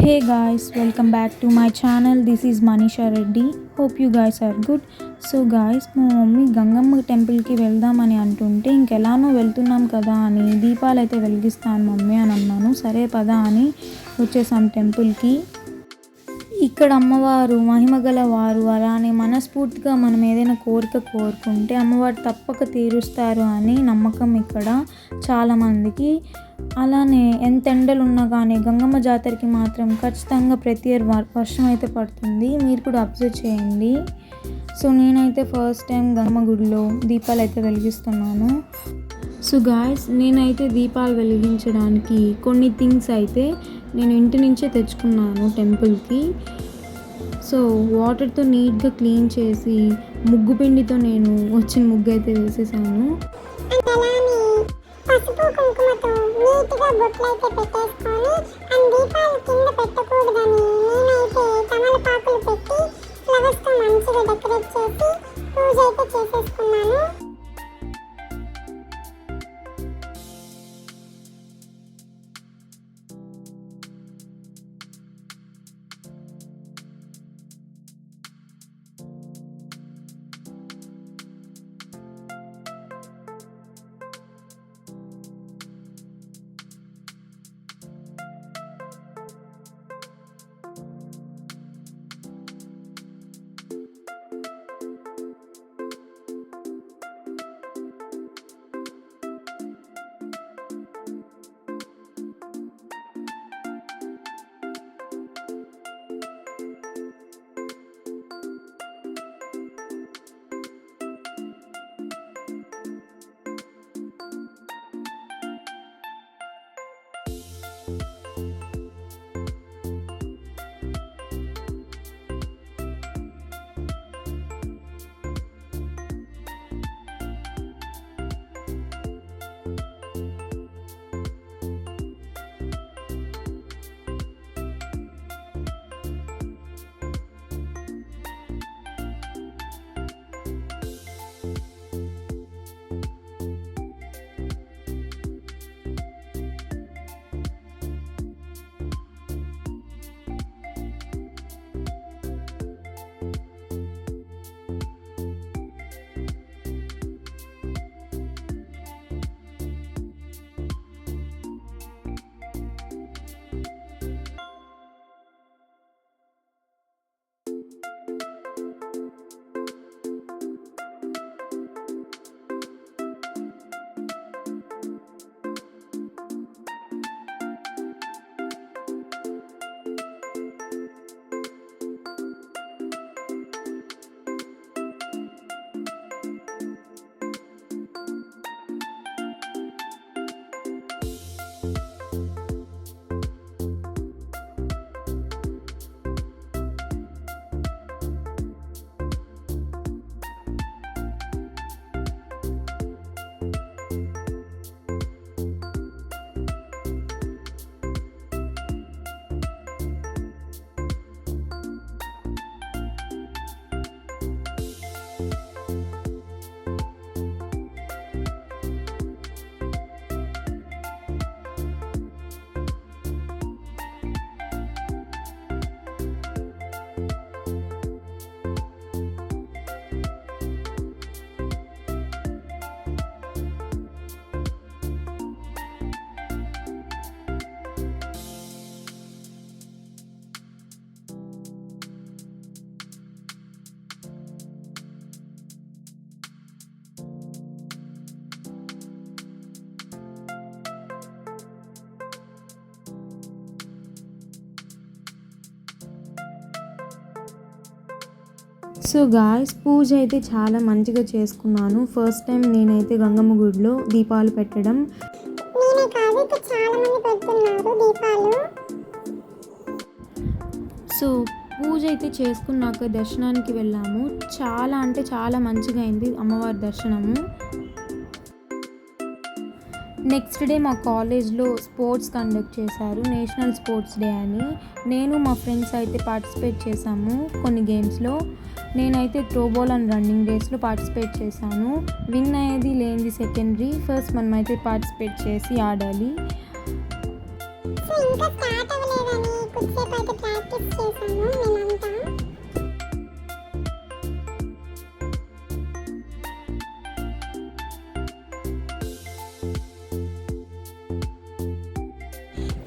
Hey guys, welcome back to my channel. This is Manisha Reddy. Hope you guys are good. So guys, మా mummy Gangamma టెంపుల్కి వెళ్దామని అంటుంటే ఇంకెలానో వెళ్తున్నాం కదా అని దీపాలు అయితే వెలిగిస్తాను మమ్మీ అని అన్నాను. సరే పదా అని వచ్చేసాం టెంపుల్కి. ఇక్కడ అమ్మవారు మహిమగల వారు, అలానే మనస్ఫూర్తిగా మనం ఏదైనా కోరిక కోరుకుంటే అమ్మవారు తప్పక తీరుస్తారు అని నమ్మకం ఇక్కడ చాలామందికి. అలానే ఎంత ఎండలు ఉన్నా కానీ గంగమ్మ జాతరకి మాత్రం ఖచ్చితంగా ప్రతి ఇయర్ వర్షం అయితే పడుతుంది. మీరు కూడా అబ్జర్వ్ చేయండి. సో నేనైతే ఫస్ట్ టైం గంగమ్మ గుడిలో దీపాలు అయితే వెలిగిస్తున్నాను. సో గాయస్, నేనైతే దీపాలు వెలిగించడానికి కొన్ని థింగ్స్ అయితే నేను ఇంటి నుంచే తెచ్చుకున్నాను టెంపుల్కి. సో వాటర్తో నీట్గా క్లీన్ చేసి ముగ్గు పిండితో నేను వచ్చిన ముగ్గు అయితే వేసేసాను. పసుపు కుంకుమతో నీట్గా బొట్లు అయితే పెట్టేసుకొని దీపాలు కింద పెట్టకూడదని నేనైతే తమలపాకులు పెట్టి ఫ్లవర్స్తో మంచిగా డెకరేట్ చేసి పూజ అయితే చేసేసుకున్నాను. సో గాయస్, పూజ అయితే చాలా మంచిగా చేసుకున్నాను. ఫస్ట్ టైం నేనైతే గంగమ్మ గుడిలో దీపాలు పెట్టడం. నేనే కాదు, ఇక్కడ చాలా మంది పెడుతున్నారు దీపాలు. సో పూజ అయితే చేసుకున్నాక దర్శనానికి వెళ్ళాము. చాలా అంటే చాలా మంచిగా అయింది అమ్మవారి దర్శనము. నెక్స్ట్ డే మా కాలేజ్లో స్పోర్ట్స్ కండక్ట్ చేశారు, నేషనల్ స్పోర్ట్స్ డే అని. నేను మా ఫ్రెండ్స్ అయితే పార్టిసిపేట్ చేశాము కొన్ని గేమ్స్లో. నేనైతే త్రోబాల్ అండ్ రన్నింగ్ రేస్లో పార్టిసిపేట్ చేశాను. విన్ అయ్యేది లేనిది సెకండరీ, ఫస్ట్ మనమైతే పార్టిసిపేట్ చేసి ఆడాలి. ఇంకా స్టార్ట్ అవ్వలేదని కొద్దిసేపు చేసాము మేమంతా.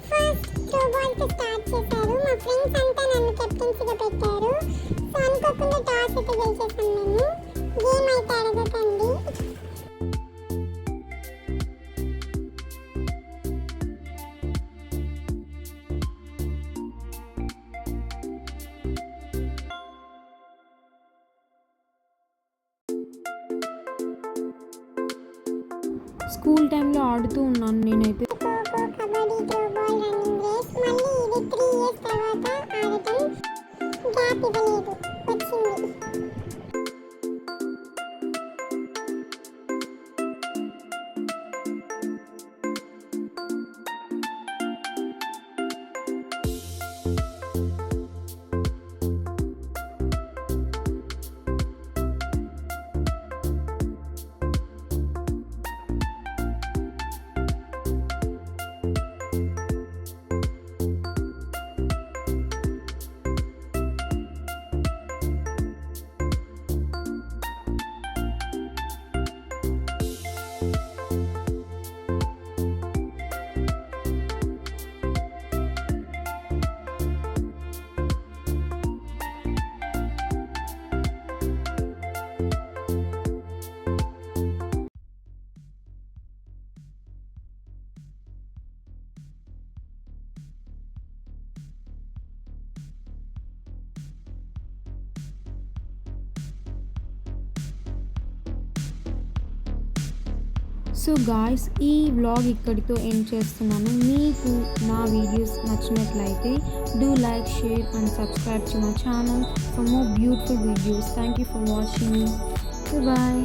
ఫస్ట్ త్రో బాల్ తో స్టార్ట్ చేశారు. మా ఫ్రెండ్స్ అంతా నన్ను కెప్టెన్సీగా పెట్టారు. సో అనుకోకుండా టాస్ అయితే గెలిచేసాం మేము. గేమ్ అయితే అడగకండి. స్కూల్ టైంలో ఆడుతూ ఉన్నాను నేనైతే. Kho kho, kabaddi, throw ball, running race. మళ్ళీ ఇది 3 years తర్వాత ఆడటం. గ్యాప్ ఇవ్వలేదు, వచ్చింది. సో గాయ్స్, ఈ వ్లాగ్ ఇక్కడితో ఎండ్ చేస్తున్నాను. మీకు నా వీడియోస్ నచ్చినట్లయితే do like, share and subscribe to my channel for more beautiful videos. Thank you for watching. Bye.